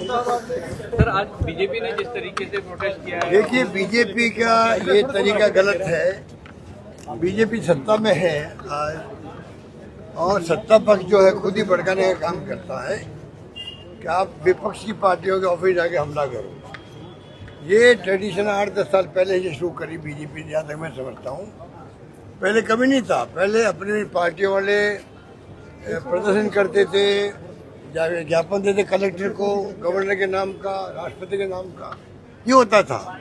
Sir, आज BJP ने जिस तरीके से प्रोटेस्ट किया है, देखिए बीजेपी का ये तरीका गलत है। बीजेपी सत्ता में है आज, और सत्ता पक्ष जो है खुद ही भड़काने का काम करता है कि आप विपक्ष की पार्टियों के ऑफिस जाके हमला करो। ये ट्रेडिशन 8-10 साल पहले ही शुरू करी बीजेपी, जहाँ तक मैं समझता हूँ। पहले कभी नहीं था। पहले अपनी पार्टियों वाले प्रदर्शन करते थे, ज्ञापन देते कलेक्टर को, गवर्नर के नाम का, राष्ट्रपति के नाम का, ये होता था।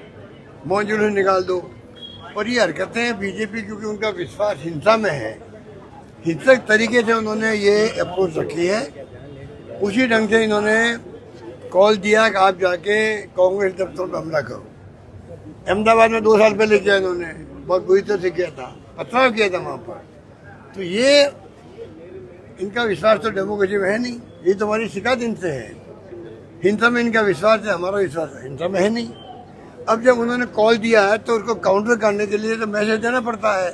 मौन जुलूस निकाल दो। और ये हरकतें बीजेपी, क्योंकि उनका विश्वास हिंसा में है, हिंसक तरीके से उन्होंने ये अप्रोच रखी है। उसी ढंग से इन्होंने कॉल दिया कि आप जाके कांग्रेस दफ्तर पर हमला करो। अहमदाबाद में 2 साल पहले किया इन्होंने, बहुत बुरी तरह से किया था, पथराव किया था वहाँ पर। तो ये इनका विश्वास तो डेमोक्रेसी में है नहीं। ये तो हमारी शिकायत इनसे है। हिंसा में इनका विश्वास है, हमारा विश्वास हिंसा में है नहीं। अब जब उन्होंने कॉल दिया है तो उसको काउंटर करने के लिए तो मैसेज देना पड़ता है,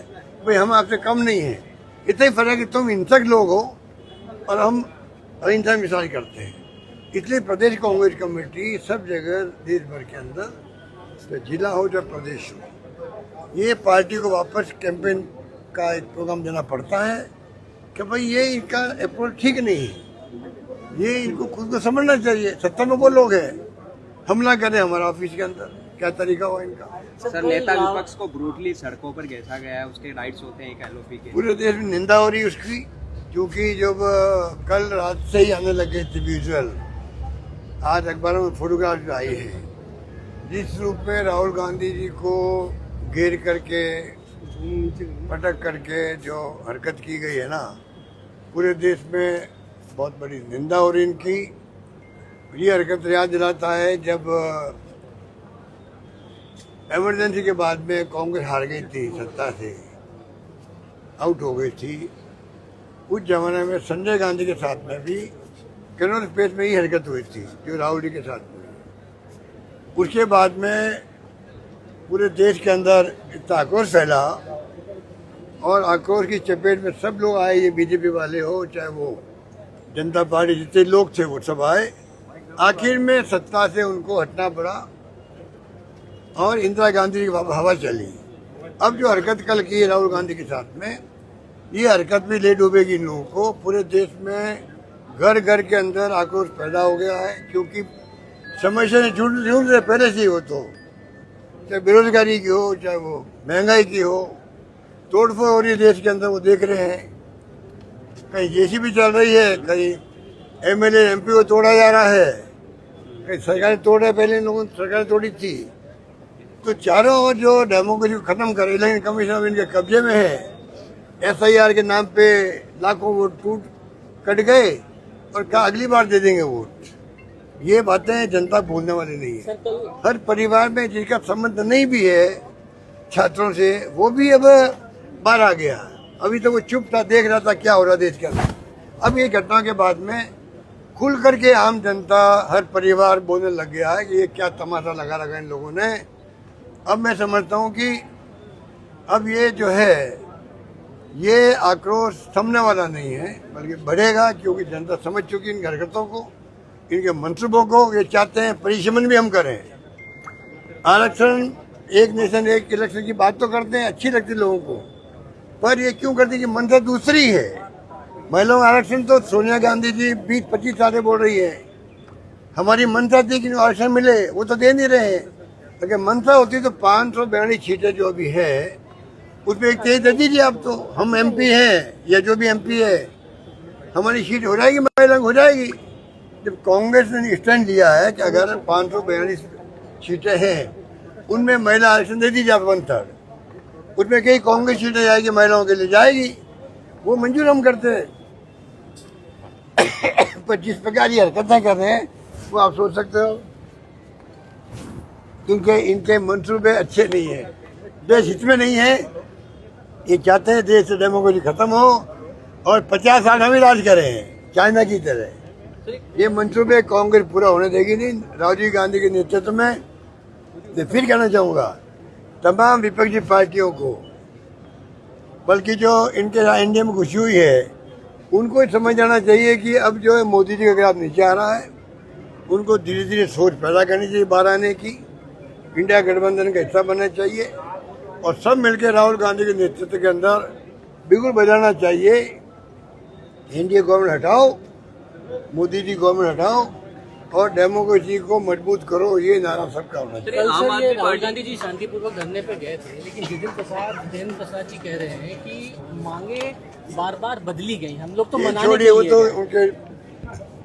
भाई हम आपसे कम नहीं है। इतना ही फर्क है कि तुम हिंसक लोग हो और हम अहिंसा मिसाल करते हैं। इसलिए प्रदेश कांग्रेस कमेटी सब जगह देश भर के अंदर, चाहे जिला हो चाहे प्रदेश हो, ये पार्टी को वापस कैंपेन का एक प्रोग्राम देना पड़ता है कि भाई ये इनका अप्रोच ठीक नहीं है। ये इनको खुद को समझना चाहिए। सत्ता में वो लोग हैं, हमला करें हमारा ऑफिस के अंदर, क्या तरीका हुआ इनका। सर, नेता विपक्ष को ब्रूटली सड़कों पर घेसा गया है, उसके राइट्स होते हैं एक एलओपी के। पूरे देश में निंदा हो रही है उसकी, क्योंकि जब कल रात से ही आने लगे थे विजुअल, आज अखबारों में फोटोग्राफ आई है, जिस रूप में राहुल गांधी जी को घेर करके पटक करके जो हरकत की गई है ना, पूरे देश में बहुत बड़ी निंदा हो रही इनकी। ये हरकत याद दिलाता है जब इमरजेंसी के बाद में कांग्रेस हार गई थी, सत्ता से आउट हो गई थी। उस जमाने में संजय गांधी के साथ में भी कन्नौज स्पेस में ही हरकत हुई थी जो राहुल जी के साथ हुई। उसके बाद में पूरे देश के अंदर इतना आक्रोश फैला, और आक्रोश की चपेट में सब लोग आए, ये बीजेपी वाले हो चाहे वो जनता पार्टी, जितने लोग थे वो सब आए। आखिर में सत्ता से उनको हटना पड़ा और इंदिरा गांधी की हवा चली। अब जो हरकत कल की है राहुल गांधी के साथ में, ये हरकत भी ले डूबेगी इन लोगों को। पूरे देश में घर घर के अंदर आक्रोश पैदा हो गया है, क्योंकि समस्या ने झूठ रहे पहले से ही हो, तो चाहे बेरोजगारी की हो चाहे वो महंगाई की हो, तोड़फोड़ हो रही है देश के अंदर, वो देख रहे हैं। कहीं जेसीबी चल रही है, कहीं एमएलए एमपी को तोड़ा जा रहा है, कहीं सरकारें तोड़ रहे, पहले इन लोगों ने सरकारें तोड़ी थी। तो चारों ओर जो डेमोक्रेसी को खत्म करे, इलेक्शन कमीशन इनके कब्जे में है। एसआईआर के नाम पे लाखों वोट कट गए और कहा अगली बार दे देंगे वोट। ये बातें जनता भूलने वाली नहीं है। हर परिवार में जिसका संबंध नहीं भी है छात्रों से, वो भी अब बाहर आ गया। अभी तो वो चुप था, देख रहा था क्या हो रहा देश के अंदर। अब ये घटना के बाद में खुल करके आम जनता, हर परिवार बोलने लग गया है कि ये क्या तमाशा लगा रखा इन लोगों ने। अब मैं समझता हूँ कि अब ये जो है, ये आक्रोश थमने वाला नहीं है, बल्कि बढ़ेगा, क्योंकि जनता समझ चुकी इन हरकतों को, इनके मंसूबों को। ये चाहते हैं परिश्रम भी हम करें। आरक्षण, एक नेशन एक इलेक्शन की बात तो करते हैं, अच्छी लगती लोगों को, पर ये क्यों करते हैं कि मंशा दूसरी है। महिलाओं का आरक्षण तो सोनिया गांधी जी 20-25 साल बोल रही है। हमारी मंशा थी कि आरक्षण मिले, वो तो दे नहीं रहे। अगर मंशा होती तो 542 सीटें जो अभी है उसमें एक तेज दे दीजिए आप, तो हम एमपी हैं या जो भी एमपी है, हमारी सीट हो जाएगी, महिला हो जाएगी। जब कांग्रेस ने स्टैंड लिया है कि अगर 542 सीटें हैं उनमें महिला आरक्षण दे दीजिए आप 1/3, उसमें कई कांग्रेस सीटें जाएगी महिलाओं के लिए जाएगी, वो मंजूर हम करते हैं। पर जिस प्रकार ये हरकतें कर रहे हैं वो आप सोच सकते हो, क्योंकि इनके मंसूबे अच्छे नहीं है, देश हित में नहीं है। ये चाहते हैं देश से डेमोक्रेसी खत्म हो और 50 साल हम ही राज करें चाइना की तरह। ये मंसूबे कांग्रेस पूरा होने देगी नहीं। राजीव गांधी के नेतृत्व में, मैं फिर कहना चाहूँगा तमाम विपक्षी पार्टियों को, बल्कि जो इनके एनडीए में घुसी हुई है, उनको समझ जाना चाहिए कि अब जो है मोदी जी का ग्राफ नीचे आ रहा है उनको धीरे धीरे सोच पैदा करनी चाहिए बाहर आने की, इंडिया गठबंधन का हिस्सा बनना चाहिए और सब मिलकर राहुल गांधी के नेतृत्व के अंदर बिल्कुल बजाना चाहिए। एनडीए गवर्नमेंट हटाओ, मोदी जी गवर्नमेंट हटाओ और डेमोक्रेसी को मजबूत करो, ये नारा सबका होना चाहिए। आम सर, ये आदमी राहुल पार्टी गांधी जी शांतिपूर्वक धरने पे गए थे, लेकिन जितेंद्र प्रसाद जी कह रहे हैं कि मांगे बार बार बदली गई, हम लोग तो ये मनाने छोड़िए, वो के तो लिए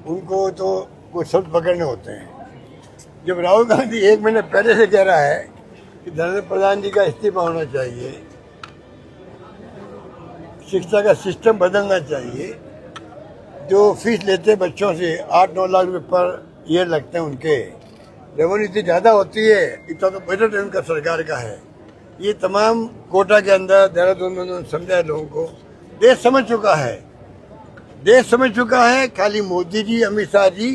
उनको तो कुछ शब्द पकड़ने होते हैं। जब राहुल गांधी 1 महीने पहले से कह रहा है कि धर्मेंद्र प्रधान जी का इस्तीफा होना चाहिए, शिक्षा का सिस्टम बदलना चाहिए, जो फीस लेते हैं बच्चों से 8-9 लाख रुपए पर ईयर लगते हैं, उनके रेवेन्यू इतनी ज़्यादा होती है, इतना तो बजट उनका सरकार का है। ये तमाम कोटा के अंदर देहरादून में उन्होंने समझाया लोगों को। देश समझ चुका है, देश समझ चुका है, खाली मोदी जी, अमित शाह जी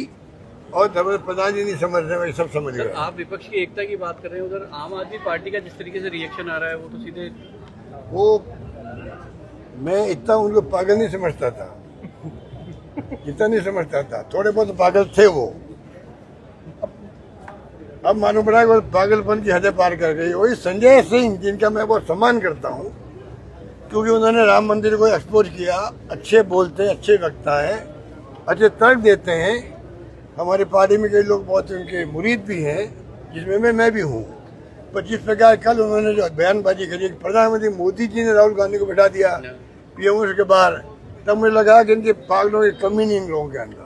और धर्मेंद्र प्रधान जी नहीं समझ रहे, सब समझ सर, गए। आप विपक्ष की एकता की बात कर रहे हैं, उधर आम आदमी पार्टी का जिस तरीके से रिएक्शन आ रहा है वो तो सीधे वो मैं इतना उनको पागल नहीं समझता था, इतना नहीं समझता था, थोड़े बहुत पागल थे वो। अब मालूम पड़ा कि वो पागलपन की हदें पार कर गई। वही संजय सिंह, जिनका मैं बहुत सम्मान करता हूँ, क्योंकि उन्होंने राम मंदिर को एक्सपोज किया, अच्छे बोलते हैं, अच्छे वक्ता है, अच्छे तर्क देते हैं। हमारी पार्टी में कई लोग बहुत उनके मुरीद भी हैं, जिसमें मैं भी हूँ। पर जिस प्रकार कल उन्होंने जो बयानबाजी करी, प्रधानमंत्री मोदी जी ने राहुल गांधी को बैठा दिया पीएम के बाहर, तब मुझे लगा कि इनके पागलों की कमी नहीं इन लोगों के अंदर।